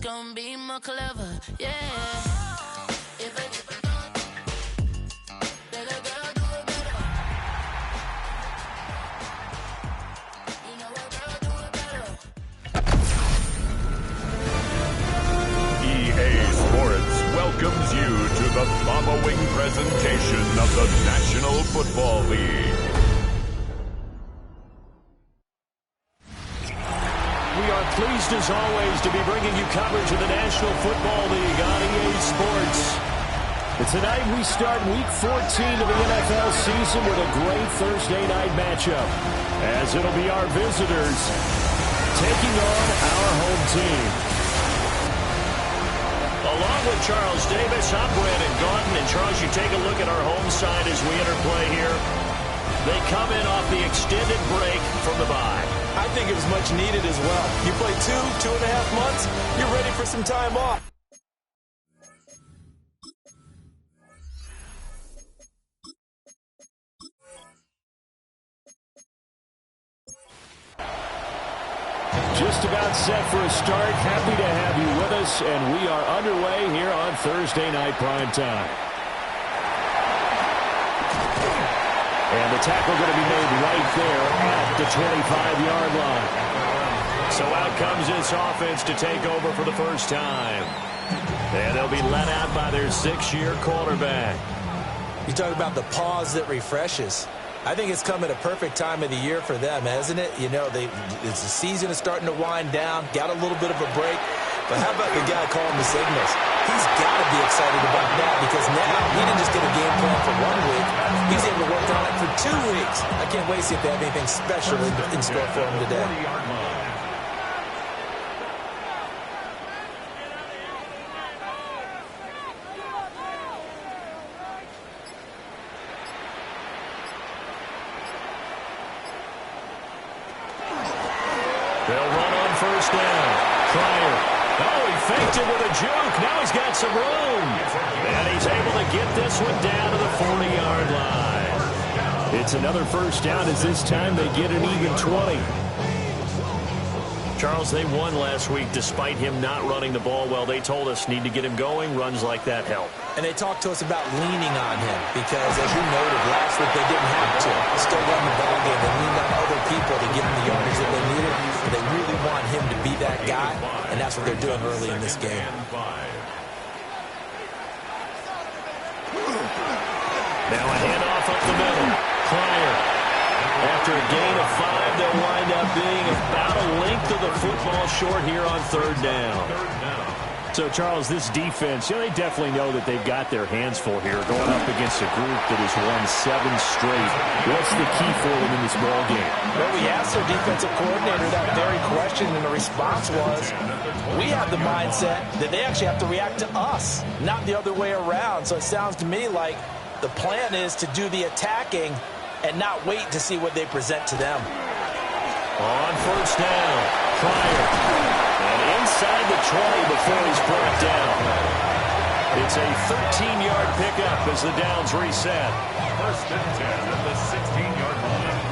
gonna be more clever, yeah. If I better girl do it better. You know what, girl do it better. EA Sports welcomes you to the following presentation of the National Football League. We are pleased as always to be bringing you coverage of the National Football League on EA Sports. And tonight we start Week 14 of the NFL season with a great Thursday night matchup, as it'll be our visitors taking on our home team. Along with Charles Davis, I'm Brandon Gaudin. And Charles, you take a look at our home side as we enter play here. They come in off the extended break from the bye. I think it was much needed as well. You play 2.5 months, you're ready for some time off. Just about set for a start. Happy to have you with us, and we are underway here on Thursday Night Primetime. And the tackle going to be made right there at the 25-yard line. So out comes this offense to take over for the first time. And they'll be let out by their 6-year quarterback. You talk about the pause that refreshes. I think it's come at a perfect time of the year for them, hasn't it? You know, the season is starting to wind down, got a little bit of a break. But how about the guy calling the signals? He's got to be excited about that because now he didn't just get a game plan for 1 week. He's able to work on it for 2 weeks. I can't wait to see if they have anything special in store for him today. They'll run on first down. Pryor. Oh, he faked it with a juke. Now he's got some room. And he's able to get this one down to the 40-yard line. It's another first down as this time they get an even 20. Charles, they won last week despite him not running the ball well. They told us need to get him going. Runs like that help. And they talked to us about leaning on him because, as you noted, last week they didn't have to. Still run the ball game. They leaned on other people to give them the yardage that they needed. But they really want him to be that guy, and that's what they're doing early in this game. Now a handoff up the middle. Pryor. After a gain of 5, they'll wind up being about a length of the football short here on third down. So, Charles, this defense, they definitely know that they've got their hands full here going up against a group that has won 7 straight. What's the key for them in this ball game? Well, we asked their defensive coordinator that very question, and the response was, we have the mindset that they actually have to react to us, not the other way around. So it sounds to me like the plan is to do the attacking and not wait to see what they present to them. On first down, Pryor. And inside the 20 before he's brought down. It's a 13-yard pickup as the downs reset. First and 10 at the 16-yard line.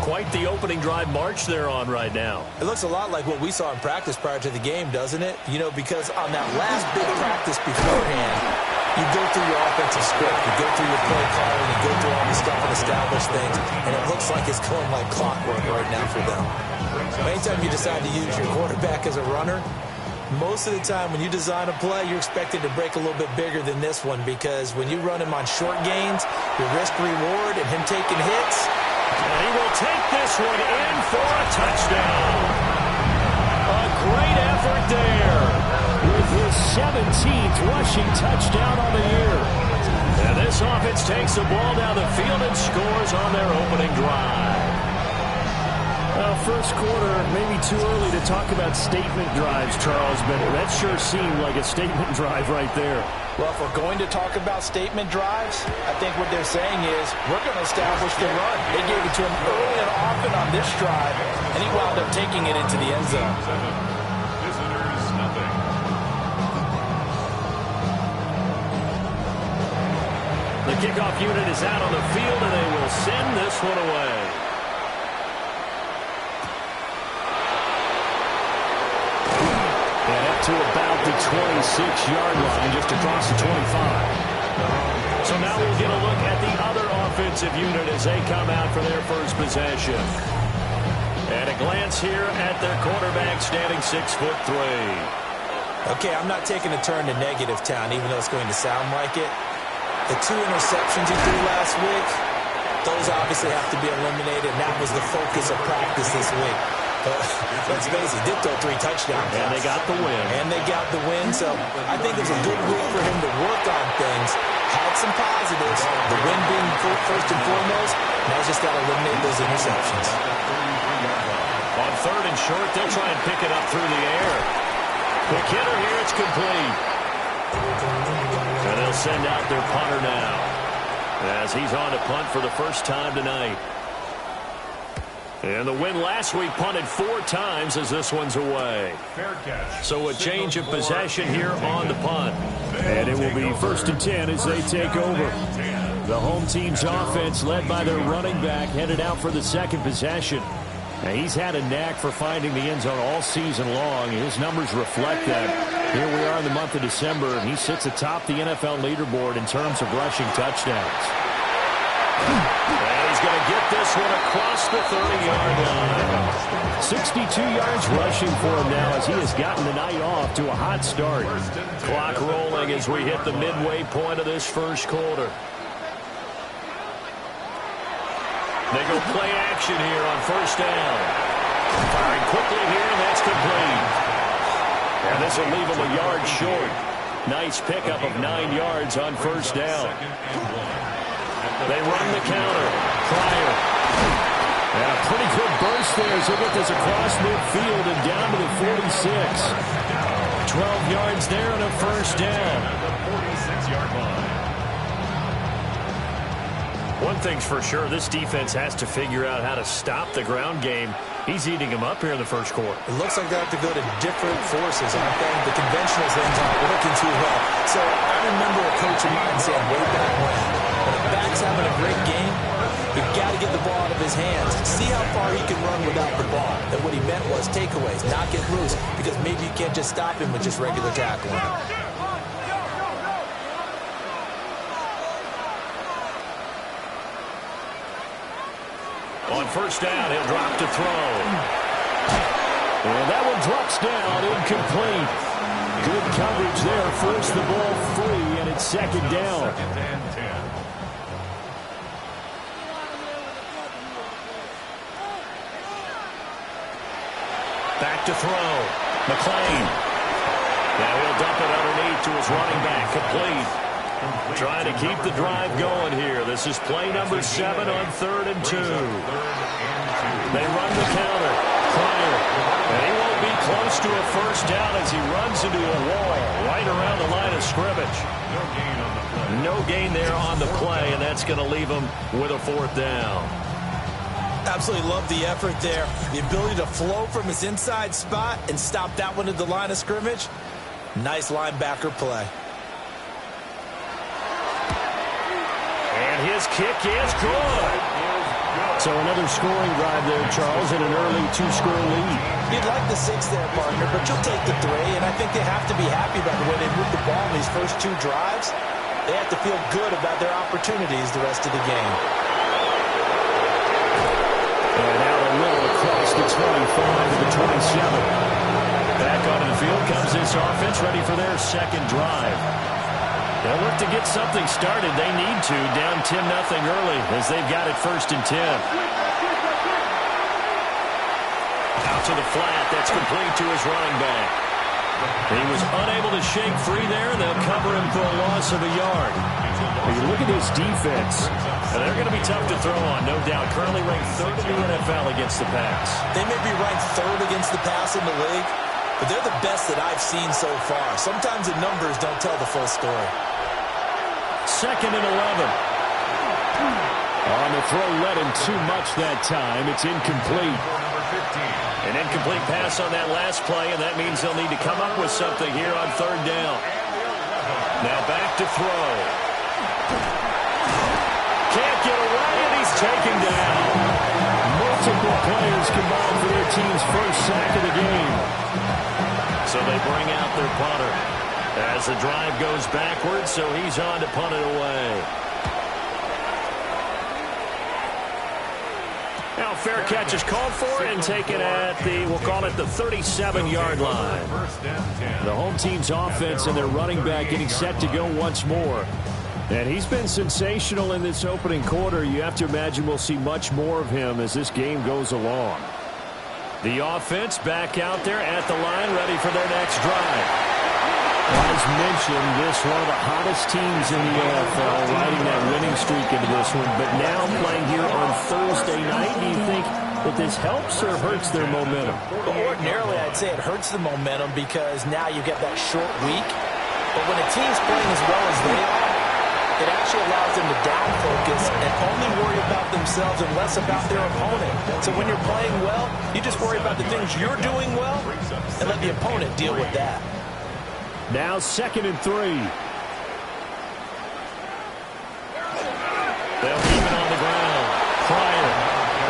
Quite the opening drive march they're on right now. It looks a lot like what we saw in practice prior to the game, doesn't it? You know, because on that last big practice beforehand, you go through your offensive script, you go through your play calling, you go through all the stuff and establish things, and it looks like it's going like clockwork right now for them. Anytime you decide to use your quarterback as a runner, most of the time when you design a play, you're expected to break a little bit bigger than this one because when you run him on short gains, your risk-reward and him taking hits. And he will take this one in for a touchdown. A great effort there. With his 17th rushing touchdown on the year. And this offense takes the ball down the field and scores on their opening drive. Well, first quarter, maybe too early to talk about statement drives, Charles, but that sure seemed like a statement drive right there. Well, if we're going to talk about statement drives, I think what they're saying is we're going to establish the run. They gave it to him early and often on this drive, and he wound up taking it into the end zone. Visitors, nothing. The kickoff unit is out on the field, and they will send this one away. to about the 26-yard line, just across the 25. So now we'll get a look at the other offensive unit as they come out for their first possession. At a glance here at their quarterback, standing 6'3". Okay, I'm not taking a turn to negative town, even though it's going to sound like it. The 2 interceptions he threw last week, those obviously have to be eliminated, and that was the focus of practice this week. But let's face it, he did throw 3 touchdowns. And they got the win. So I think it was a good week for him to work on things. Had some positives, the win being first and foremost. Now he's just got to eliminate those interceptions. On 3rd and short, they'll try and pick it up through the air. Quick hitter here, it's complete. And they'll send out their punter now, as he's on to punt for the first time tonight. And the win last week punted 4 times as this one's away. So a change of possession here on the punt. And it will be 1st and 10 as they take over. The home team's offense, led by their running back, headed out for the second possession. Now, he's had a knack for finding the end zone all season long. His numbers reflect that. Here we are in the month of December, and he sits atop the NFL leaderboard in terms of rushing touchdowns. And he's going to get this one across the 30-yard line. 62 yards rushing for him now as he has gotten the night off to a hot start. Clock rolling as we hit the midway point of this first quarter. They go play action here on 1st down. Firing quickly here, and that's complete. And this will leave him a yard short. Nice pickup of 9 yards on 1st down. They run the counter. Pryor. And a pretty good burst there as they get this across midfield and down to the 46. 12 yards there and a 1st down. One thing's for sure, this defense has to figure out how to stop the ground game. He's eating them up here in the first quarter. It looks like they have to go to different forces, aren't they? The conventional things aren't working too well. So I remember a coach of mine saying way back when a back's having a great game, you've got to get the ball out of his hands. See how far he can run without the ball. And what he meant was takeaways, not get loose, because maybe you can't just stop him with just regular tackling. On 1st down, he'll drop to throw. And that one drops down, incomplete. Good coverage there, forced the ball free, and it's 2nd down. Back to throw. McClain. Now he'll dump it underneath to his running back, complete. Trying to keep the drive going here. This is play number 7 on 3rd and 2. They run the counter. Pryor. And he won't be close to a 1st down as he runs into a wall right around the line of scrimmage. No gain there on the play, and that's going to leave him with a 4th down. Absolutely love the effort there. The ability to flow from his inside spot and stop that one at the line of scrimmage. Nice linebacker play. And his kick is good. So another scoring drive there, Charles, and an early 2-score lead. You'd like the 6 there, partner, but you'll take the 3, and I think they have to be happy about the way they moved the ball in these first 2 drives. They have to feel good about their opportunities the rest of the game. And now a little across the 25 to the 27. Back onto the field comes this offense, ready for their 2nd drive. They'll look to get something started. They need to, down 10-0 early as they've got it 1st and 10. Out to the flat. That's complete to his running back. He was unable to shake free there. They'll cover him for a loss of a yard. You look at his defense. And they're going to be tough to throw on, no doubt. Currently ranked 3rd in the NFL against the pass. They may be ranked 3rd against the pass in the league, but they're the best that I've seen so far. Sometimes the numbers don't tell the full story. 2nd and 11. On the throw, led him too much that time. It's incomplete. An incomplete pass on that last play, and that means they'll need to come up with something here on 3rd down. Now back to throw. Can't get away, and he's taken down. Multiple players combined for their team's first sack of the game. So they bring out their punter. As the drive goes backwards, so he's on to punt it away. Now fair catch is called for and taken at the, we'll call it the 37-yard line. The home team's offense and their running back getting set to go once more. And he's been sensational in this opening quarter. You have to imagine we'll see much more of him as this game goes along. The offense back out there at the line, ready for their next drive. As mentioned, this one of the hottest teams in the NFL, riding that winning streak into this one. But now playing here on Thursday night, do you think that this helps or hurts their momentum? Well, ordinarily, I'd say it hurts the momentum because now you get that short week. But when a team's playing as well as they are, it actually allows them to down focus and only worry about themselves and less about their opponent. So when you're playing well, you just worry about the things you're doing well and let the opponent deal with that. Now 2nd and 3. They'll keep it on the ground. Pryor.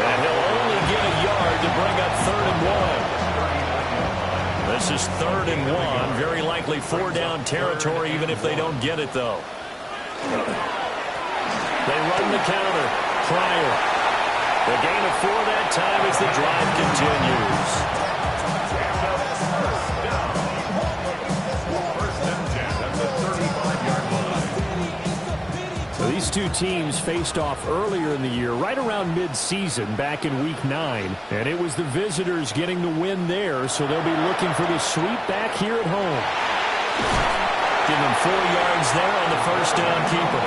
And he'll only get a yard to bring up 3rd and 1. This is 3rd and 1. Very likely 4-down territory, even if they don't get it, though. They run the counter. Pryor. The gain of 4 that time as the drive continues. So these two teams faced off earlier in the year, right around mid-season, back in Week 9. And it was the visitors getting the win there, so they'll be looking for the sweep back here at home. Give them 4 yards there on the first down keeper.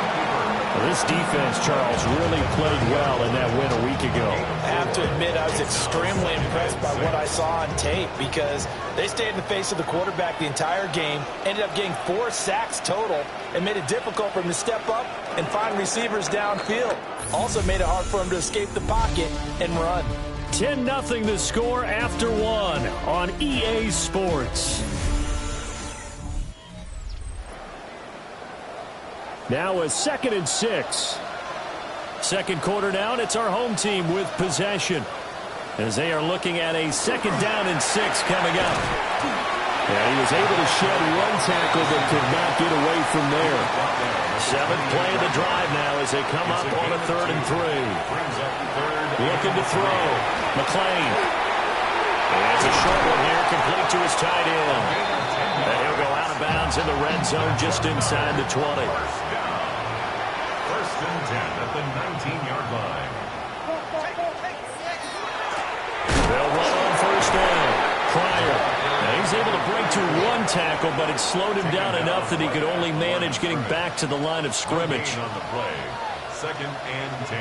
Well, this defense, Charles, really played well in that win a week ago. I have to admit I was extremely impressed by what I saw on tape because they stayed in the face of the quarterback the entire game, ended up getting 4 sacks total, and made it difficult for him to step up and find receivers downfield. Also made it hard for him to escape the pocket and run. 10-0 the score after 1 on EA Sports. Now a 2nd and 6. Second quarter down, it's our home team with possession as they are looking at a 2nd down and 6 coming up. Yeah, he was able to shed 1 tackle but could not get away from there. 7th play of the drive now as they come up on a 3rd and 3. Looking to throw. McClain. And it's a short one here, complete to his tight end. And he'll go out of bounds in the red zone just inside the 20. 1st and 10 at the 19-yard line. They'll run on 1st down. Pryor. Now he's able to break to 1 tackle, but it slowed him down enough that he could only manage getting back to the line of scrimmage. On the play, 2nd and 10.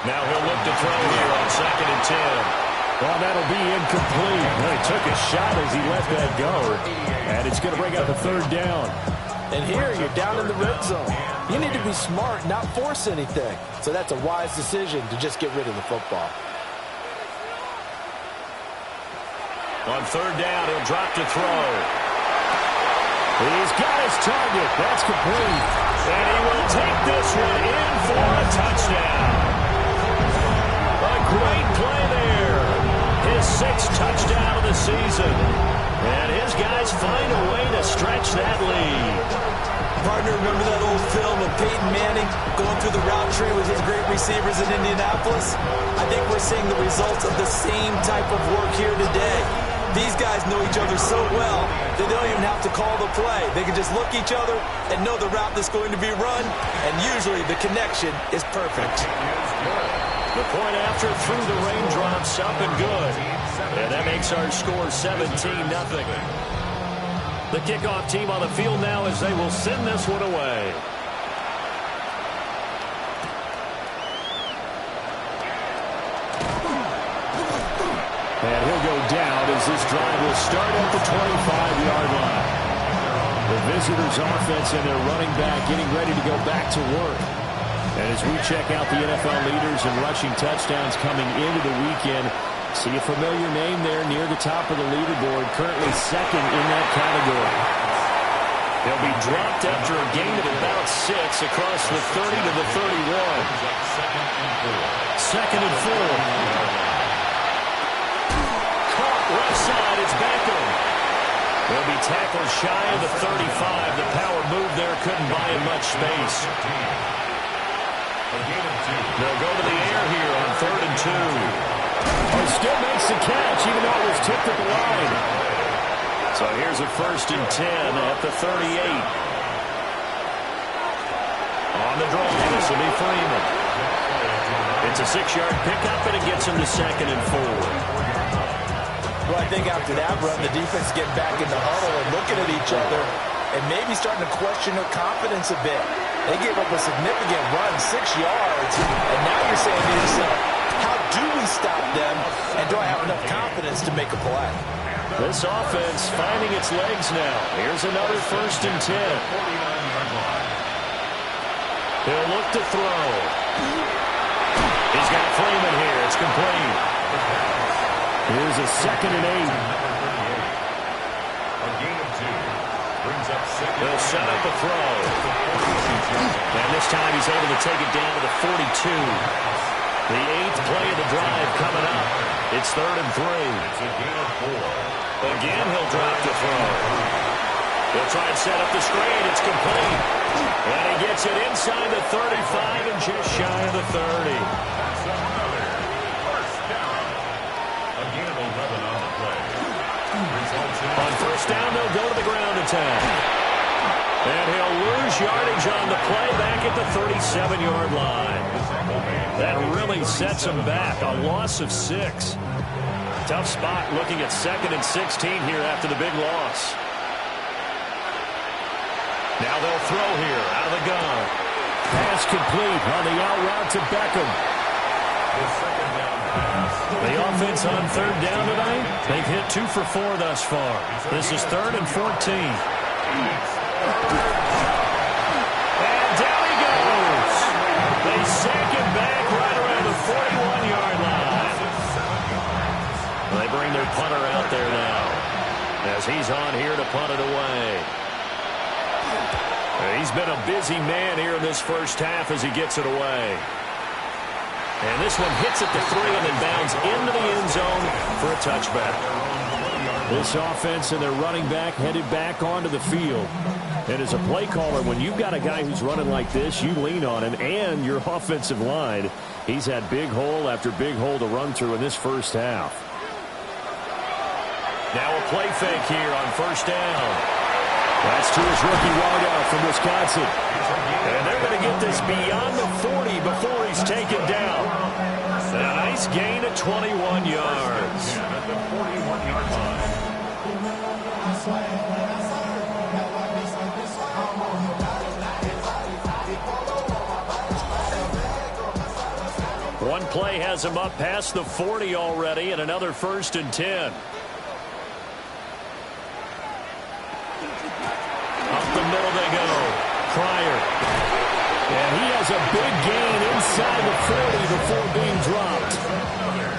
Now he'll look to throw here on 2nd and 10. Well, that'll be incomplete. Well, he took a shot as he let that go. And it's going to bring up a 3rd down. And here you're down in the red zone. You need to be smart, not force anything. So that's a wise decision to just get rid of the football. On 3rd down, he'll drop to throw. He's got his target. That's complete. And he will take this one in for a touchdown. A great play there. His 6th touchdown of the season. And his guys find a way to stretch that lead. Partner, remember that old film of Peyton Manning going through the route tree with his great receivers in Indianapolis? I think we're seeing the results of the same type of work here today. These guys know each other so well, they don't even have to call the play. They can just look each other and know the route that's going to be run, and usually the connection is perfect. The point after through the raindrops, up and good. And that makes our score 17-0. The kickoff team on the field now as they will send this one away. And he'll go down as this drive will start at the 25-yard line. The visitors' offense and their running back getting ready to go back to work. And as we check out the NFL leaders in rushing touchdowns coming into the weekend, see a familiar name there near the top of the leaderboard, currently 2nd in that category. He'll be dropped after a gain of about 6 across the 30 to the 31. 2nd and 4. Caught left side, it's Beckham. He'll be tackles shy of the 35. The power move there couldn't buy him much space. They'll go to the air here on 3rd and 2. Oh, still makes the catch, even though it was tipped at the line. So here's a 1st and 10 at the 38. On the draw, this will be Freeman. It's a 6-yard pickup, and it gets him to 2nd and 4. Well, I think after that run, the defense getting back in the huddle and looking at each other and maybe starting to question their confidence a bit. They gave up a significant run, 6 yards, and now you're saying to yourself, how do we stop them, and do I have enough confidence to make a play? This offense finding its legs now. Here's another 1st and 10. He'll look to throw. He's got Freeman here. It's complete. Here's a 2nd and 8. They'll set up a throw. And this time he's able to take it down to the 42. The 8th play of the drive coming up. It's 3rd and 3. Again, he'll drop the throw. He'll try and set up the screen. It's complete. And he gets it inside the 35 and just shy of the 30. On 1st down, they'll go to the ground attack. And he'll lose yardage on the play back at the 37-yard line. That really sets him back. A loss of 6. Tough spot looking at 2nd and 16 here after the big loss. Now they'll throw here out of the gun. Pass complete on the out route to Beckham. The offense on 3rd down tonight, they've hit 2 for 4 thus far. This is 3rd and 14. And down he goes. They sack him back right around the 41-yard line. They bring their punter out there now as he's on here to punt it away. He's been a busy man here in this first half as he gets it away. And this one hits at the 3 and then bounds into the end zone for a touchback. This offense and their running back headed back onto the field. And as a play caller, when you've got a guy who's running like this, you lean on him and your offensive line. He's had big hole after big hole to run through in this first half. Now a play fake here on 1st down. That's to his rookie wideout from Wisconsin. And they're going to get this beyond the 40 before he's taken down. A nice gain of 21 yards. One play has him up past the 40 already, and another 1st and 10. Up the middle they go. Pryor. And he has a big gain inside the 40 before being dropped.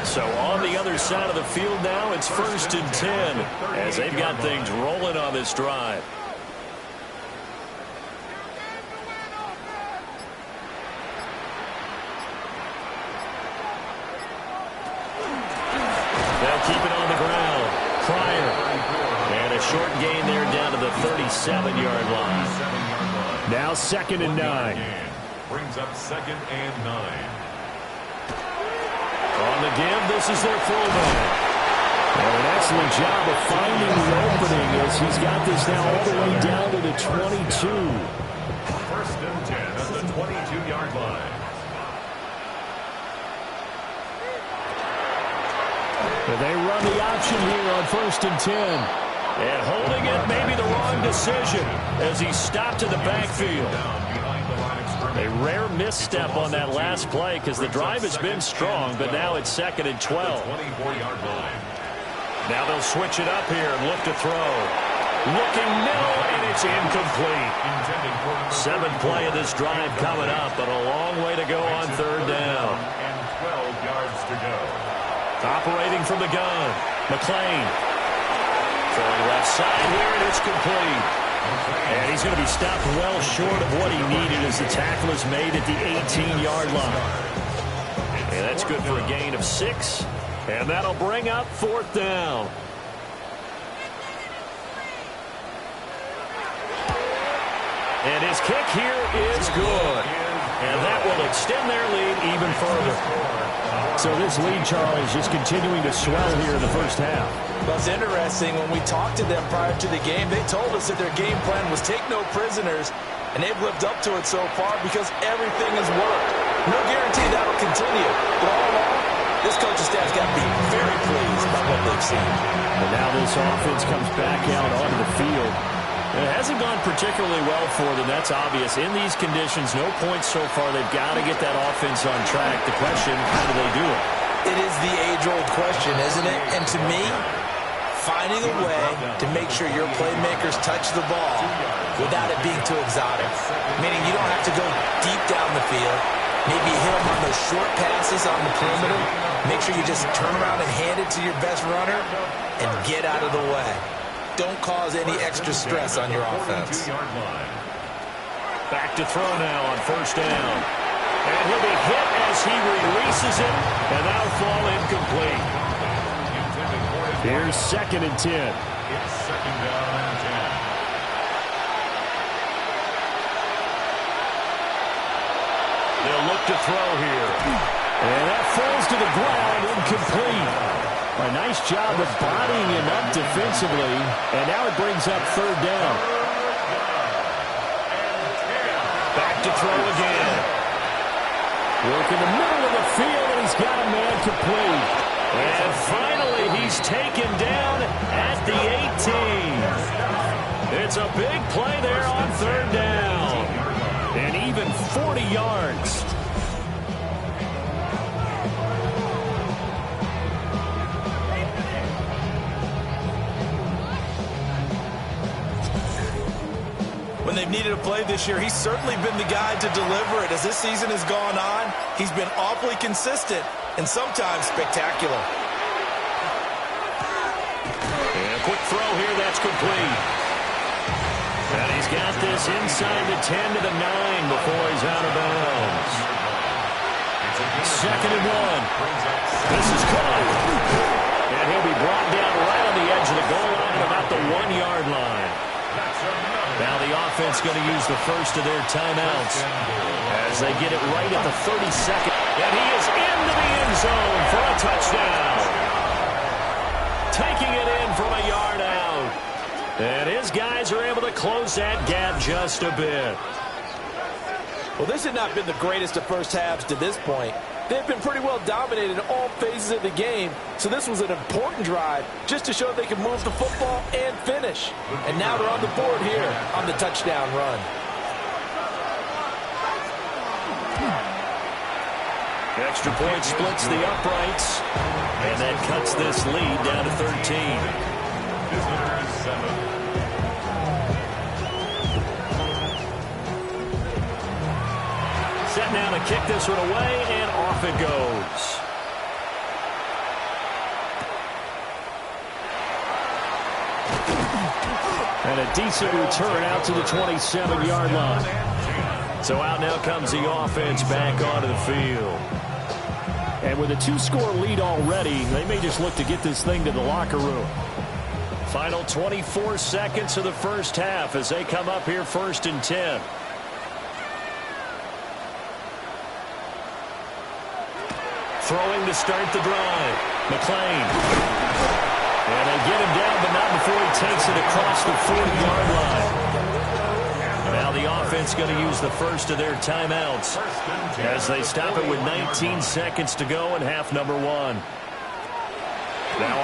So on the other side of the field now, it's 1st and 10 as they've got things rolling on this drive. They'll keep it on the ground. Pryor. And a short gain there down to the 37-yard line. Now 2nd and 9. Brings up 2nd and 9. On the give, this is their fullback. And an excellent job of finding the opening as he's got this now all the way down to the 22. 1st and 10 at the 22-yard line. But they run the option here on 1st and 10. And holding it may be the wrong decision as he stopped in the backfield. A rare misstep on that last play because the drive has been strong, but now it's 2nd and 12. Now they'll switch it up here and look to throw. Looking middle, and it's incomplete. 7th play of this drive coming up, but a long way to go on 3rd down. And 12 yards to go. Operating from the gun, McLean. Throwing left side here, and it's complete. And he's going to be stopped well short of what he needed as the tackle is made at the 18-yard line. And that's good for a gain of 6. And that'll bring up 4th down. And his kick here is good. And that will extend their lead even further. So this lead, Charles, just continuing to swell here in the first half. Well, it's interesting. When we talked to them prior to the game, they told us that their game plan was take no prisoners, and they've lived up to it so far because everything has worked. No guarantee that'll continue. But all along, this coaching staff's got to be very pleased about what they've seen. And now this offense comes back out onto the field. It hasn't gone particularly well for them. That's obvious. In these conditions, no points so far. They've got to get that offense on track. The question, how do they do it? It is the age-old question, isn't it? And to me, finding a way to make sure your playmakers touch the ball without it being too exotic. Meaning you don't have to go deep down the field. Maybe hit them on those short passes on the perimeter. Make sure you just turn around and hand it to your best runner and get out of the way. Don't cause any extra stress on your offense. Back to throw now on first down. And he'll be hit as he releases it, and that'll fall incomplete. Here's 2nd and 10. It's 2nd down and 10. They'll look to throw here. And that falls to the ground, incomplete. A nice job of bodying him up defensively, and now it brings up 3rd down. Back to throw again. Work in the middle of the field, and he's got a man complete. And finally, he's taken down at the 18. It's a big play there on 3rd down. And even 40 yards. When they've needed a play this year, he's certainly been the guy to deliver it. As this season has gone on, he's been awfully consistent and sometimes spectacular. And a quick throw here, that's complete. And he's got this inside the 10 to the 9 before he's out of bounds. 2nd and 1. This is caught. And he'll be brought down right on the edge of the goal line at about the 1-yard line. Now the offense going to use the first of their timeouts as they get it right at the 32nd. And he is into the end zone for a touchdown. Taking it in from a yard out. And his guys are able to close that gap just a bit. Well, this had not been the greatest of first halves to this point. They've been pretty well dominated in all phases of the game, so this was an important drive just to show they can move the football and finish. And now they're on the board here on the touchdown run. Extra point splits the uprights, and that cuts this lead down to 13. Visitors 7. Set now to kick this one away, and off it goes. And a decent return out to the 27-yard line. So out now comes the offense back onto the field. And with a 2-score lead already, they may just look to get this thing to the locker room. Final 24 seconds of the first half as they come up here 1st and 10. Throwing to start the drive. McClain. And they get him down, but not before he takes it across the 40-yard line. Now the offense going to use the first of their timeouts as they stop it with 19 seconds to go in half number 1. Now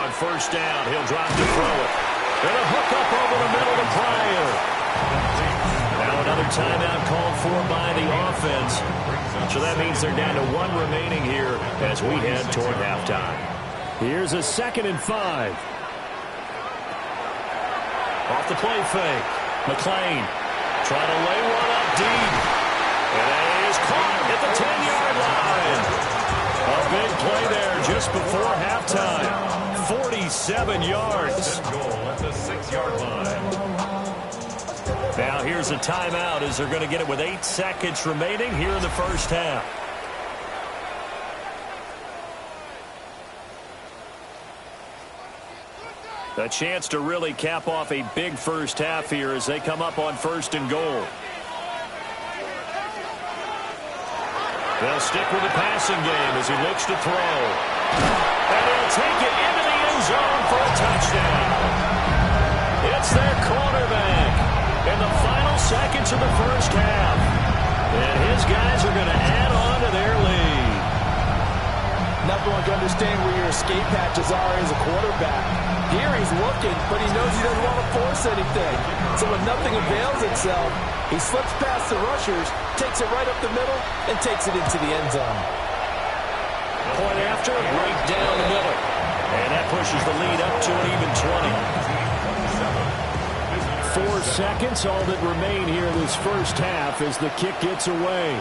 on first down, he'll drop to throw it. And a hook up over the middle to Pryor. Now another timeout called for by the offense. So that means they're down to 1 remaining here as we head toward halftime. Here's a 2nd and 5. Off the play fake. McClain trying to lay one up deep. And it is caught at the 10-yard line. A big play there just before halftime. 47 yards. Goal at the 6-yard line. Now here's a timeout as they're going to get it with 8 seconds remaining here in the first half. A chance to really cap off a big first half here as they come up on 1st and goal. They'll stick with the passing game as he looks to throw. And he'll take it into the end zone for a touchdown. It's their quarterback in the final seconds of the first half. And his guys are going to add on to their lead. Nothing like understanding where your escape hatches are as a quarterback. Here he's looking, but he knows he doesn't want to force anything. So when nothing avails itself, he slips past the rushers, takes it right up the middle, and takes it into the end zone. Point after, right down the middle. And that pushes the lead up to an even 20. 4 seconds, all that remain here in this first half as the kick gets away.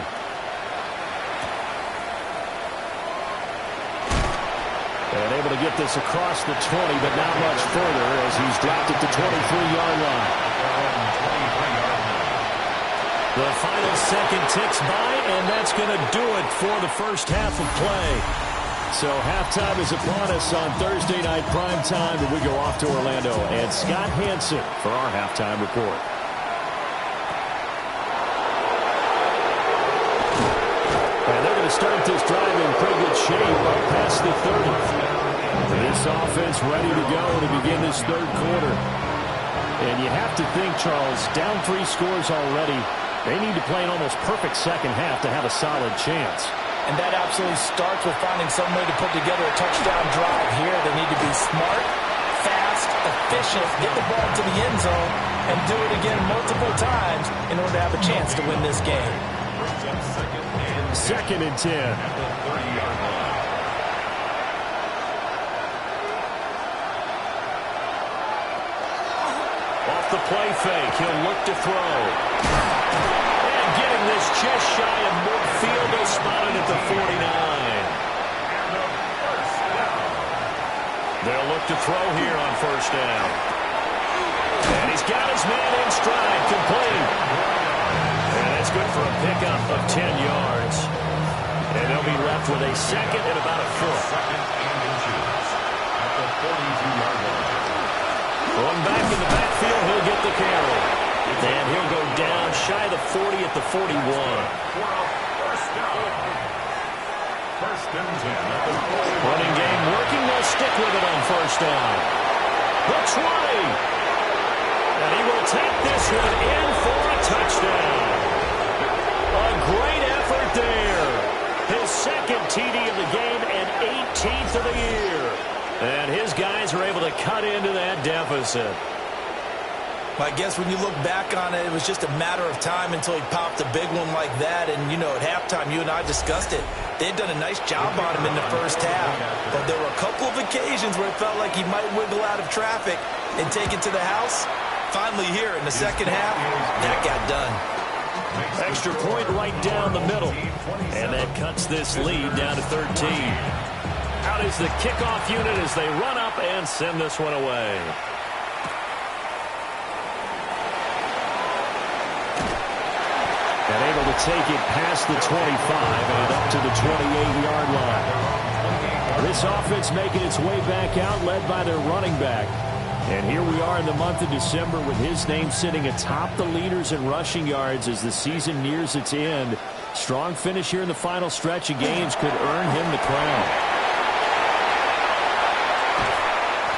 And able to get this across the 20, but not much further as he's dropped at the 23-yard line. The final second ticks by, and that's going to do it for the first half of play. So halftime is upon us on Thursday night primetime, and we go off to Orlando. And Scott Hansen for our halftime report. And they're going to start this drive in pretty good shape up past the 30. This offense ready to go to begin this third quarter. And you have to think, Charles, down 3 scores already. They need to play an almost perfect second half to have a solid chance. And that absolutely starts with finding some way to put together a touchdown drive here. They need to be smart, fast, efficient, get the ball to the end zone, and do it again multiple times in order to have a chance to win this game. Second and 10. Off the play fake, he'll look to throw. And getting this just shy of midfield, they spotted at the 49. They'll look to throw here on first down. And he's got his man in stride, complete. And it's good for a pickup of 10 yards. And they'll be left with a second and about a foot. Going back in the backfield, he'll get the carry. And he'll go down shy of the 40 at the 41. Running game working. They'll stick with it on first down. The 20. And he will take this one in for a touchdown. A great effort there. His second TD of the game and 18th of the year. And his guys are able to cut into that deficit. I guess when you look back on it, it was just a matter of time until he popped a big one like that. And, you know, at halftime, you and I discussed it. They had done a nice job on him in the first half. But there were a couple of occasions where it felt like he might wiggle out of traffic and take it to the house. Finally here in the second half, that got done. Extra point right down the middle. And that cuts this lead down to 13. Out is the kickoff unit as they run up and send this one away. And able to take it past the 25 and up to the 28-yard line. This offense making its way back out, led by their running back. And here we are in the month of December with his name sitting atop the leaders in rushing yards as the season nears its end. Strong finish here in the final stretch of games could earn him the crown.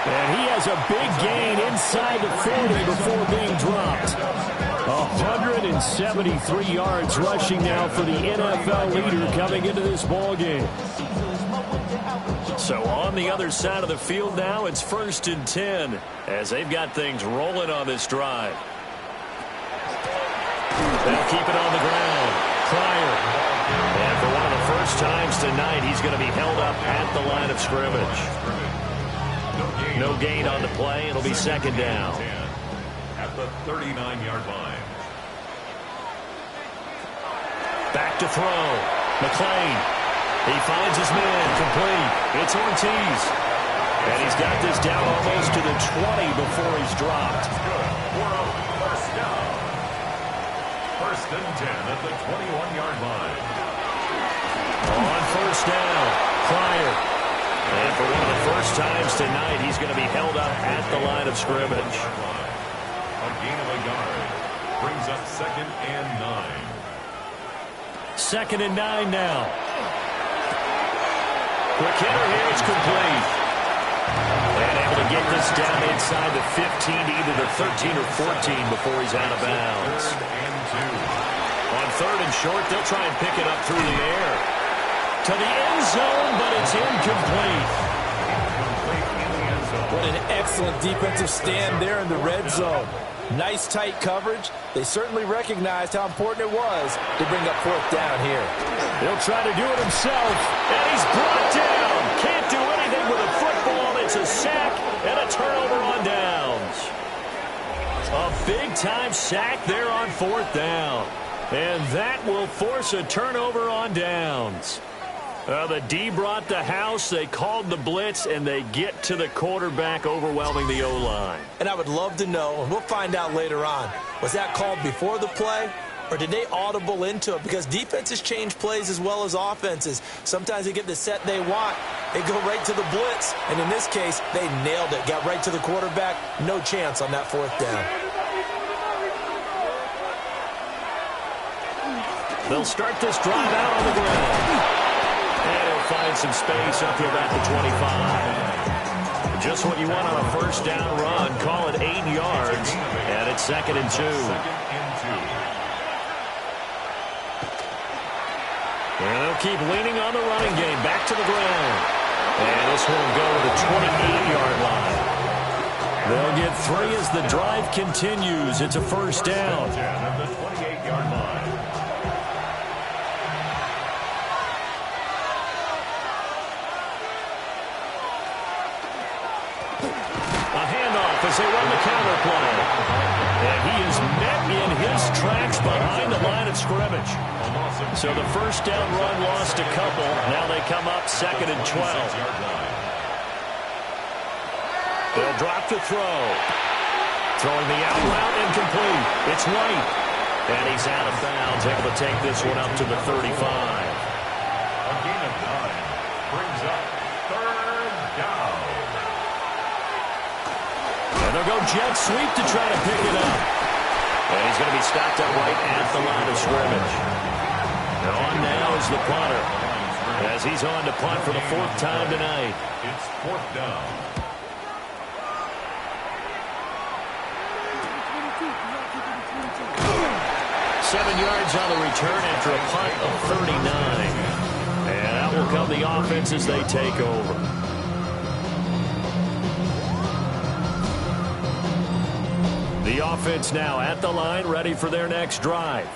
And he has a big gain inside the 40 before being dropped. 173 yards rushing now for the NFL leader coming into this ball game. So on the other side of the field now, it's 1st and 10 as they've got things rolling on this drive. They'll keep it on the ground. Pryor. And for one of the first times tonight, he's going to be held up at the line of scrimmage. No gain on the play. It'll be second down. At the 39-yard line. Back to throw. McClain. He finds his man. Complete. It's Ortiz. And he's got this down almost to the 20 before he's dropped. First down. 1st and 10 at the 21-yard line. On first down. Pryor. And for one of the first times tonight, he's going to be held up at the line of scrimmage. A gain of a yard brings up 2nd and 9. 2nd and 9 now. Quick hitter here. It's complete. And able to get this down inside the 15 to either the 13 or 14 before he's out of bounds. On 3rd and short, they'll try and pick it up through the air. To the end zone, but it's incomplete. What an excellent defensive stand there in the red zone. Nice tight coverage. They certainly recognized how important it was to bring up 4th down here. He'll try to do it himself, and he's brought down. Can't do anything with a football. It's a sack and a turnover on downs. A big-time sack there on 4th down. And that will force a turnover on downs. The D brought the house, they called the blitz, and they get to the quarterback, overwhelming the O-line. And I would love to know, and we'll find out later on, was that called before the play, or did they audible into it? Because defenses change plays as well as offenses. Sometimes they get the set they want, they go right to the blitz, and in this case, they nailed it, got right to the quarterback, no chance on that 4th down. They'll start this drive out on the ground. And he'll find some space up here at the 25. Just what you want on a 1st down run. Call it 8 yards. And it's 2nd and 2. And they'll keep leaning on the running game. Back to the ground. And this one will go to the 28-yard line. They'll get 3 as the drive continues. It's a 1st down. The 28-yard line. As they run the counter play. And he is met in his tracks behind the line of scrimmage. So the 1st down run lost a couple. Now they come up 2nd and 12. They'll drop to throw. Throwing the out route incomplete. It's White. And he's out of bounds. Able to take this one up to the 35. A gain of 9 brings up 3rd down. And they'll go jet sweep to try to pick it up. And he's going to be stopped up right at the line of scrimmage. And on now is the punter, as he's on to punt for the 4th time tonight. It's 4th down. Seven yards on the return after a punt of 39. And out will come the offense as they take over. The offense now at the line, ready for their next drive.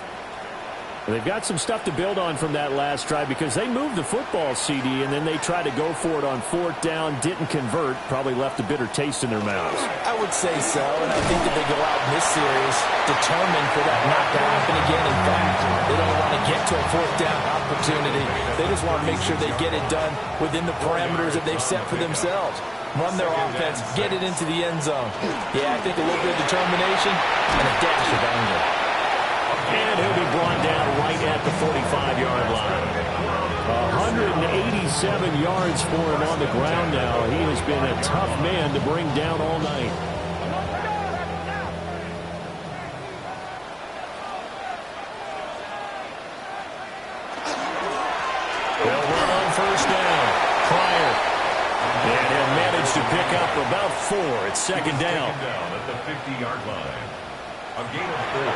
They've got some stuff to build on from that last drive because they moved the football, CD, and then they tried to go for it on 4th down, didn't convert, probably left a bitter taste in their mouths. I would say so, and I think that they go out in this series determined for that not to happen again. In fact, they don't want to get to a 4th down opportunity. They just want to make sure they get it done within the parameters that they've set for themselves. Run their offense, get it into the end zone. Yeah, I think a little bit of determination and a dash of anger. And he'll be brought down right at the 45-yard line. 187 yards for him on the ground now. He has been a tough man to bring down all night. They'll run on 1st down. Pryor. And he'll manage to pick up about 4. It's 2nd down. At the 50-yard line. A gain of 4.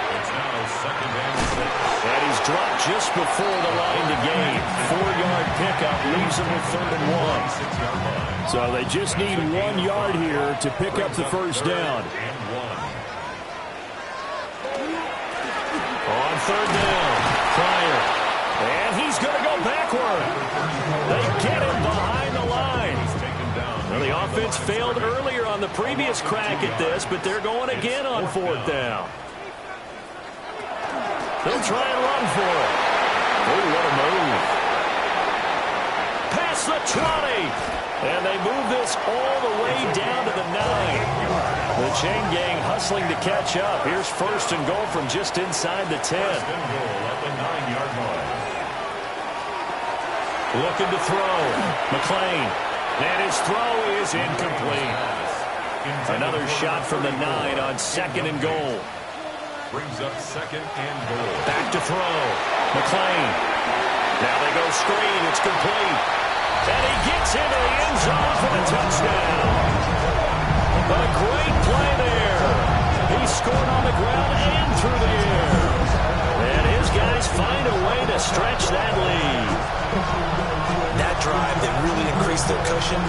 It's now 2nd and 6. And he's dropped just before the line to gain. 4-yard pickup leaves him with 3rd and 1. So they just need 1 yard here to pick up the 1st down. On 3rd down, Pryor. And he's going to go backward. They get him behind the line. Well, the offense failed earlier on the previous crack at this, but they're going again on 4th down. They'll try and run for it. Oh, what a move. Past the 20. And they move this all the way down to the 9. The chain gang hustling to catch up. Here's 1st and goal from just inside the 10. 1st and goal at the 9-yard line. Looking to throw. McClain. And his throw is incomplete. Another shot from the 9 on 2nd and goal. brings up 2nd and goal. Back to throw. McClain. Now they go screen. It's complete. And he gets into the end zone for the touchdown. A great play there. He scored on the ground and through the air. And his guys find a way to stretch that lead. That drive, they really increased their cushion.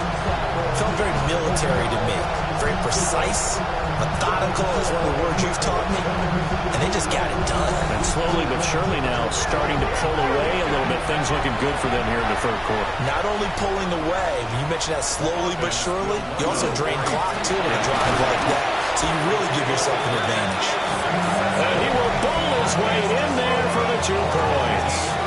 Felt very military to me. Very precise, methodical is one of the words you've taught me. And they just got it done. And slowly but surely now starting to pull away a little bit. Things looking good for them here in the third quarter. Not only pulling away, you mentioned that slowly but surely, you also drain clock too with a drive like that. So you really give yourself an advantage. And he will bowl his way in there for the 2 points.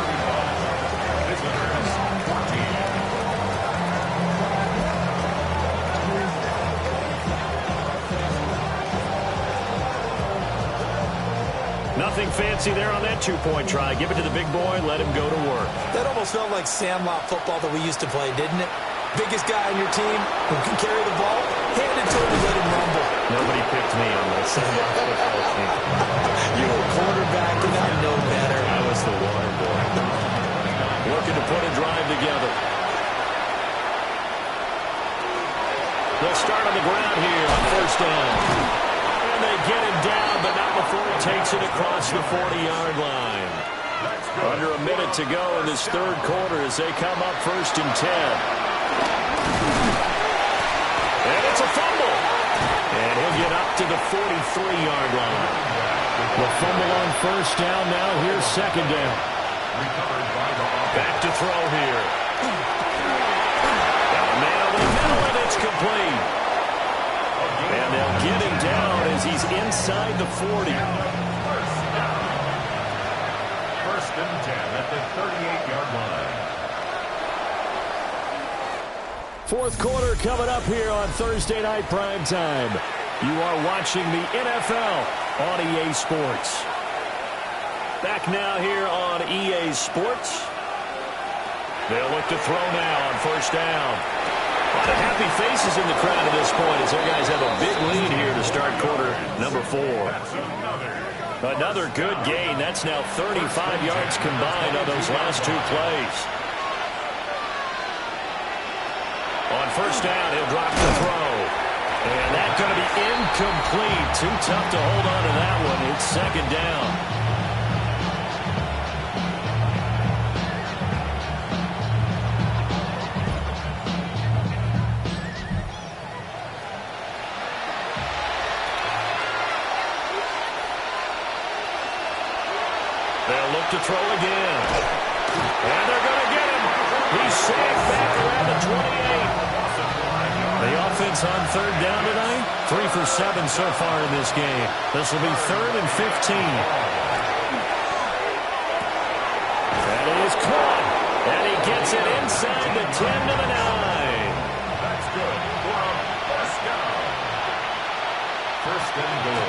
Nothing fancy there on that 2-point try. Give it to the big boy, let him go to work. That almost felt like Sandlot football that we used to play, didn't it? Biggest guy on your team who can carry the ball, hand it to him and let him rumble. Nobody picked me on the Sandlot football team. You were a quarterback and I know better. I was the water boy. Looking to put a drive together. They'll start on the ground here on 1st down. And they get him down, but not before he takes it across the 40-yard line. Under a minute to go in this third quarter as they come up 1st and 10. And it's a fumble. And he'll get up to the 43-yard line. The fumble on 1st down. Now here's 2nd down. Back to throw here. Got a man over the middle, and it's complete. And they'll get him down as he's inside the 40. 1st and 10 at the 38-yard line. 4th quarter coming up here on Thursday night prime time. You are watching the NFL on EA Sports. Back now here on EA Sports. They'll look to throw now on 1st down. A lot of happy faces in the crowd at this point as their guys have a big lead here to start quarter number 4. Another good gain. That's now 35 yards combined on those last 2 plays. On 1st down, he'll drop the throw. And that's going to be incomplete. Too tough to hold on to that one. It's 2nd down. They'll look to throw again. And they're going to get him. He's safe back around the 28. The offense on 3rd down tonight, 3 for 7 so far in this game. This will be 3rd and 15. And he is caught. And he gets it inside the 10 to the 9. That's good for a 1st down. 1st and goal.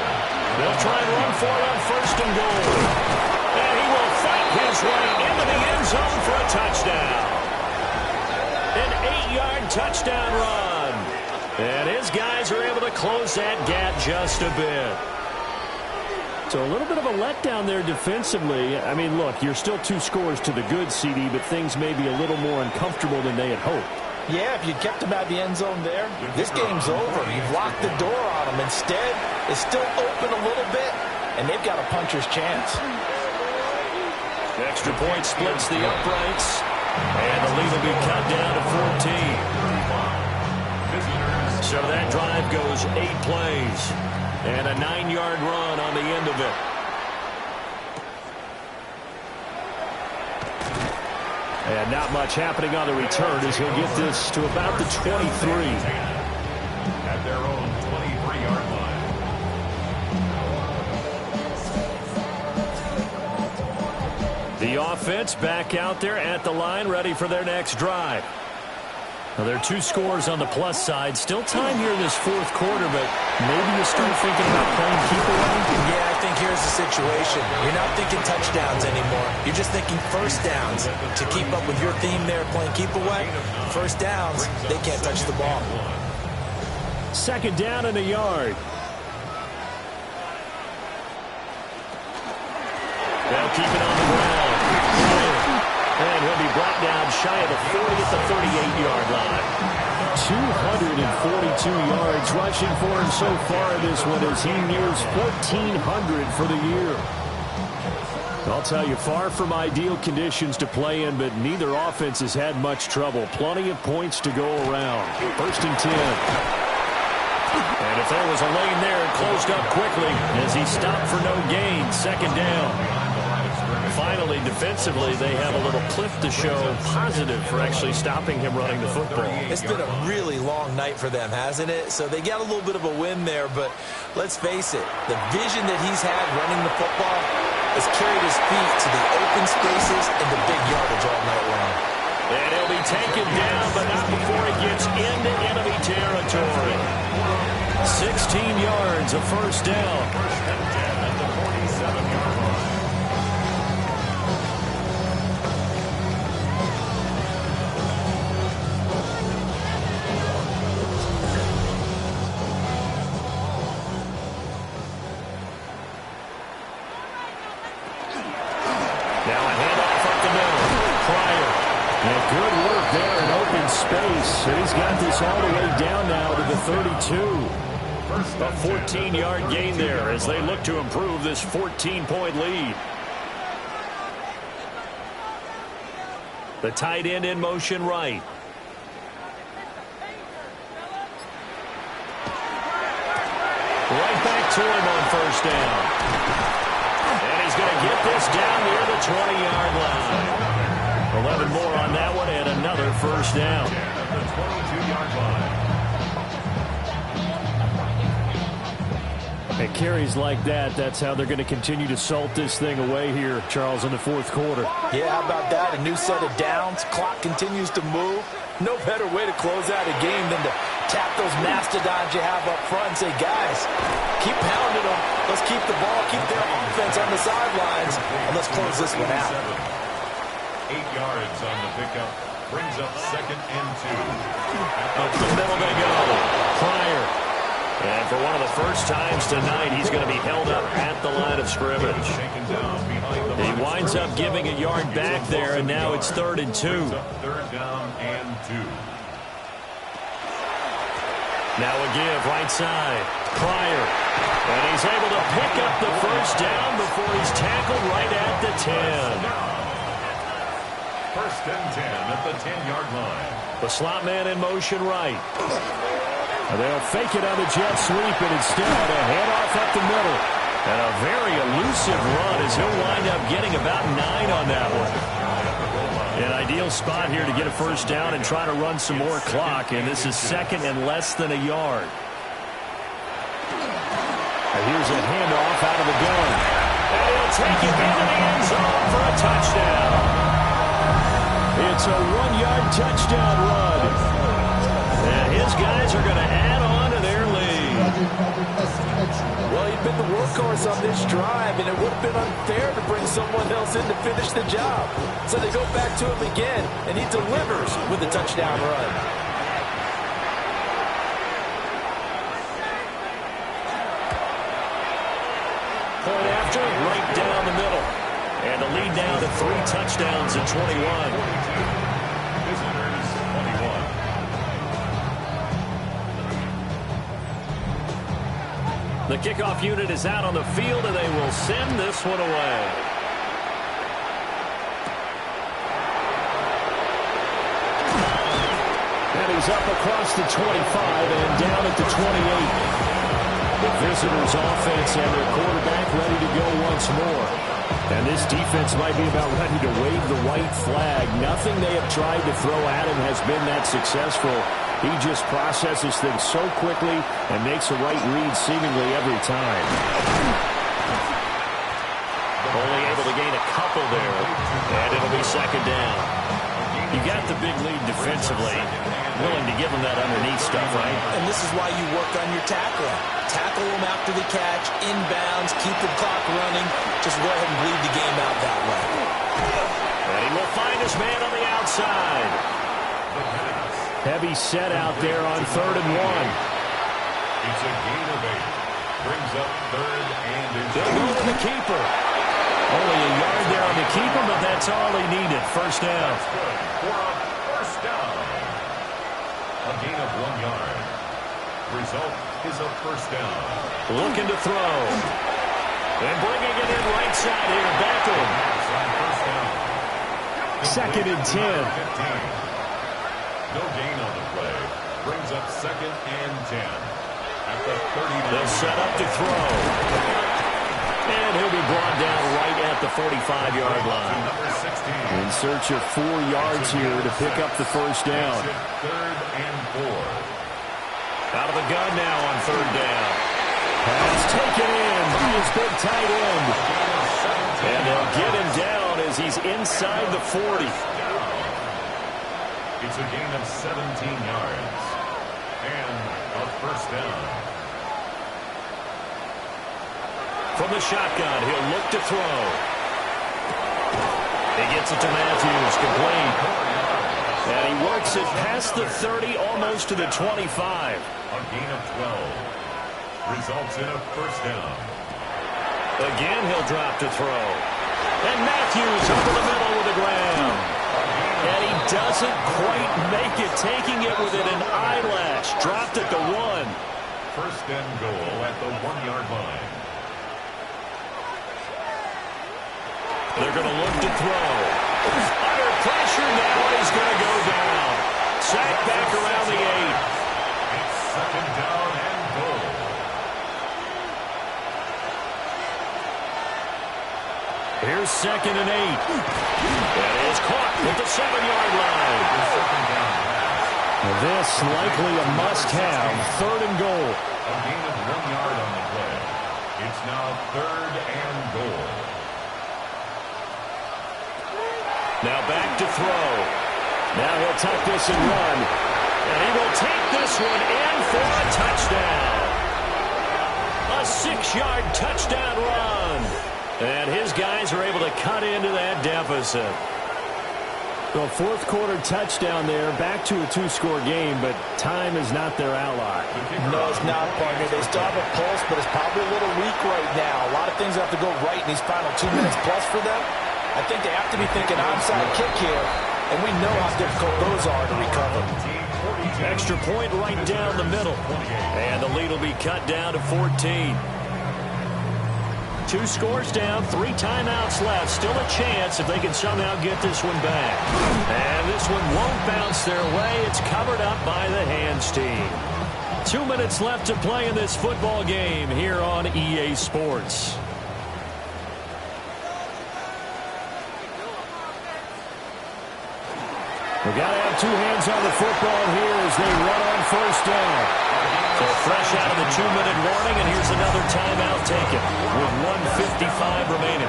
They'll try and run for it on 1st and goal. And he will fight his way into the end zone for a touchdown. An 8-yard touchdown run. And his guys are able to close that gap just a bit. So a little bit of a letdown there defensively. I mean, look, you're still 2 scores to the good, CD, but things may be a little more uncomfortable than they had hoped. Yeah, if you kept them out of the end zone there, this game's over. You've locked the door on them. Instead, it's still open a little bit, and they've got a puncher's chance. Extra point splits the uprights, and the lead will be cut down to 14. So that drive goes 8 plays, and a 9-yard run on the end of it. And not much happening on the return as he'll get this to about the 23. At their own 23-yard line. The offense back out there at the line, ready for their next drive. Now, there are 2 scores on the plus side. Still time here in this 4th quarter, but maybe you start thinking about playing keep away. Yeah, I think here's the situation. You're not thinking touchdowns anymore. You're just thinking 1st downs. To keep up with your theme there, playing keep away, 1st downs, they can't touch the ball. 2nd down and a yard. keep it on the ground. And he'll be brought down shy of the 40 at the 38-yard line. 242 yards rushing for him so far in this one as he nears 1,400 for the year. I'll tell you, far from ideal conditions to play in, but neither offense has had much trouble. Plenty of points to go around. 1st and 10. And if there was a lane there, it closed up quickly as he stopped for no gain. 2nd down. Finally, defensively, they have a little cliff to show positive for actually stopping him running the football. It's been a really long night for them, hasn't it? So they got a little bit of a win there, but let's face it, the vision that he's had running the football has carried his feet to the open spaces and the big yardage all night long. And he'll be taken down, but not before he gets into enemy territory. 16 yards, a 1st down. At the 47-yard line. Space, and he's got this all the way down now to the 32. A 14-yard gain there as they look to improve this 14-point lead. The tight end in motion right. Right back to him on 1st down. And he's going to get this down near the 20-yard line. 11 more on that one and another 1st down. At the 22-yard line. And carries like that, that's how they're going to continue to salt this thing away here, Charles, in the 4th quarter. Yeah, how about that? A new set of downs. Clock continues to move. No better way to close out a game than to tap those mastodons you have up front and say, guys, keep pounding them. Let's keep the ball, keep their offense on the sidelines, and let's close this one out. 8 yards on the pickup. Brings up 2nd and 2. Up the middle they go. Pryor. And for one of the first times tonight, he's going to be held up at the line of scrimmage. He winds up giving a yard back there, and now it's 3rd and 2. 3rd down and 2. Now a give right side. Pryor. And he's able to pick up the 1st down before he's tackled right at the 10. 1st and 10 at the 10-yard line. The slot man in motion right. They'll fake it on the jet sweep, and instead a handoff up the middle. And a very elusive run as he'll wind up getting about 9 on that one. An ideal spot here to get a 1st down and try to run some more clock, and this is 2nd and less than a yard. And here's a handoff out of the gun. And he'll take it into the end zone for a touchdown. It's a 1-yard touchdown run. And his guys are going to add on to their lead. Well, he'd been the workhorse on this drive, and it would have been unfair to bring someone else in to finish the job. So they go back to him again, and he delivers with a touchdown run. Point after, right down the middle. And the lead down to 3 touchdowns in 21. Visitors 21. The kickoff unit is out on the field, and they will send this one away. And he's up across the 25 and down at the 28. The visitors' offense and their quarterback ready to go once more. And this defense might be about ready to wave the white flag. Nothing they have tried to throw at him has been that successful. He just processes things so quickly and makes a right read seemingly every time. Only able to gain a couple there, and it'll be 2nd down. You got the big lead defensively. Willing to give them that underneath stuff, right? And this is why you work on your tackling. Tackle them after the catch, inbounds, keep the clock running. Just go ahead and bleed the game out that way. And he will find his man on the outside. Heavy set out there on 3rd and 1. It's a gain of 8. Brings up 3rd and They'll go to the keeper. Only a yard there on the keeper, but that's all he needed. First down. For a first down. A gain of 1 yard. Result is a first down. Looking to throw. And bringing it in right side here. Beckham. First down. Second and 10. 15. No gain on the play. Brings up second and 10. At the 39. They'll set up to throw. And he'll be brought down right at the 45-yard line. Number 16. In search of 4 yards here to pick up the first down. Third and 4. Out of the gun now on third down. Pass taken in by his big tight end. And they'll get him down as he's inside the 40. It's a gain of 17 yards. And a first down. From the shotgun, he'll look to throw. He gets it to Matthews, complete. And he works it past the 30, almost to the 25. A gain of 12. Results in a first down. Again, he'll drop to throw. And Matthews over the middle with the ground. And he doesn't quite make it, taking it within an eyelash. Dropped at the 1. First and goal at the 1-yard line. They're going to look to throw. Under pressure now, he's going to go down. Sack back around the 8. It's second down and goal. Here's second and 8. That is caught at the 7-yard line. This likely a must-have. Third and goal. A gain of 1 yard on the play. It's now third and goal. Now back to throw. Now he'll tuck this and run. And he will take this one in for a touchdown. A 6-yard touchdown run. And his guys are able to cut into that deficit. The fourth quarter touchdown there, back to a 2-score game, but time is not their ally. No, it's not, partner. They still have a pulse, but it's probably a little weak right now. A lot of things have to go right in these final 2 minutes plus for them. I think they have to be thinking onside kick here, and we know how difficult those are to recover. Extra point right down the middle. And the lead will be cut down to 14. 2 scores down, 3 timeouts left. Still a chance if they can somehow get this one back. And this one won't bounce their way. It's covered up by the hands team. 2 minutes left to play in this football game here on EA Sports. We got to have 2 hands on the football here as they run on first down. So fresh out of the 2-minute warning, and here's another timeout taken with 1:55 remaining.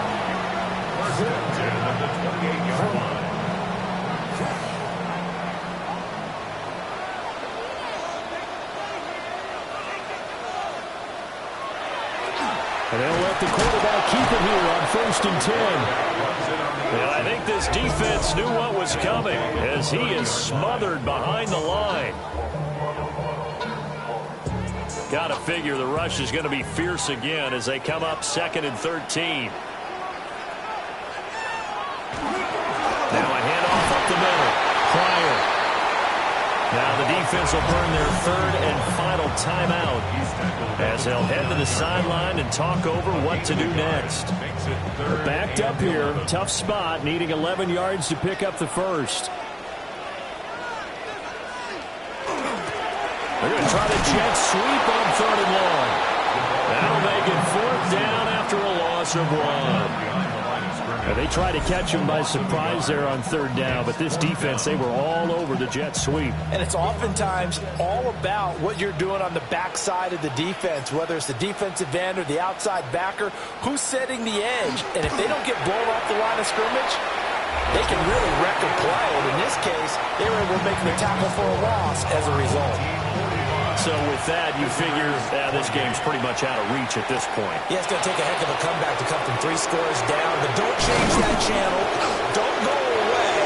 First and 10 at the 28-yard line. And they'll let the quarterback keep it here on first and 10. And I think this defense knew what was coming as he is smothered behind the line. Got to figure the rush is going to be fierce again as they come up second and 13. Now a handoff up the middle. Pryor. Now the defense will burn their third and final timeout as they'll head to the sideline and talk over what to do next. They're backed up here. Tough spot, needing 11 yards to pick up the first. They're going to try the jet sweep on third and long. That'll make it fourth down after a loss of 1. They tried to catch him by surprise there on third down, but this defense, they were all over the jet sweep. And it's oftentimes all about what you're doing on the backside of the defense, whether it's the defensive end or the outside backer, who's setting the edge. And if they don't get blown off the line of scrimmage, they can really wreck a play. And in this case, they were able to make the tackle for a loss as a result. So with that, you figure this game's pretty much out of reach at this point. Yeah, it's going to take a heck of a comeback to come from 3 scores down. But don't change that channel. Don't go away.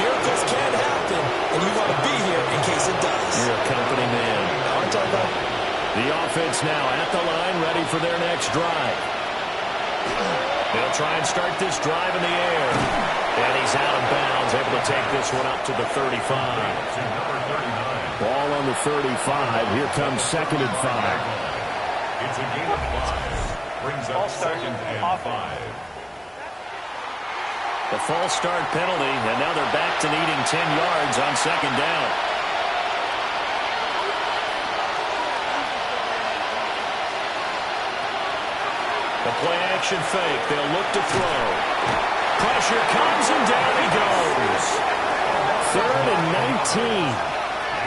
Miracles can happen, and you want to be here in case it does. You're a company man. Aren't I, though? The offense now at the line, ready for their next drive. They'll try and start this drive in the air. And he's out of bounds, able to take this one up to the 35. Ball on the 35. Here comes 2nd and 5. It's a gain of 5. Brings up 2nd and 5. The false start penalty, and now they're back to needing 10 yards on 2nd down. The play-action fake. They'll look to throw. Pressure comes, and down he goes. 3rd and 19.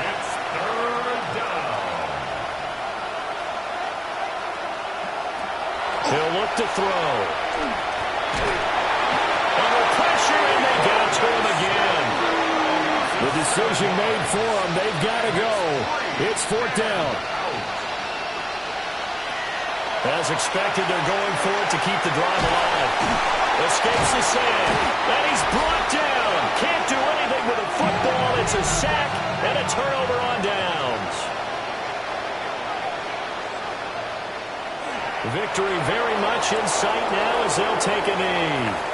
It's 3rd down. He'll look to throw. Under pressure, and they get it to him again. The decision made for them. They've got to go. It's 4th down. As expected, they're going for it to keep the drive alive. Escapes the sand, and he's brought down. Can't do anything with a football. It's a sack and a turnover on downs. Victory very much in sight now as they'll take a knee.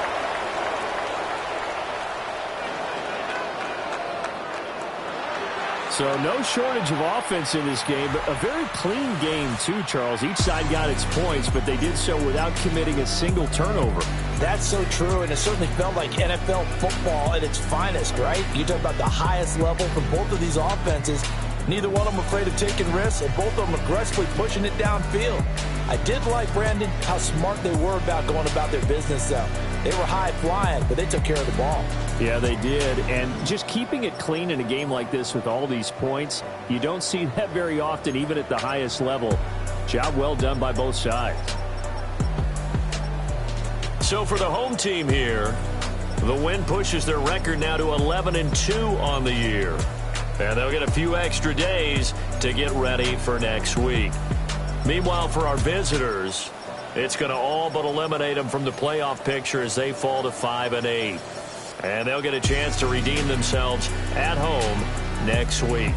So no shortage of offense in this game, but a very clean game too, Charles. Each side got its points, but they did so without committing a single turnover. That's so true, and it certainly felt like NFL football at its finest, right? You talk about the highest level for both of these offenses. Neither one of them afraid of taking risks, and both of them aggressively pushing it downfield. I did like, Brandon, how smart they were about going about their business, though. They were high-flying, but they took care of the ball. Yeah, they did. And just keeping it clean in a game like this with all these points, you don't see that very often, even at the highest level. Job well done by both sides. So for the home team here, the win pushes their record now to 11-2 on the year. And they'll get a few extra days to get ready for next week. Meanwhile, for our visitors, it's going to all but eliminate them from the playoff picture as they fall to 5-8. And they'll get a chance to redeem themselves at home next week.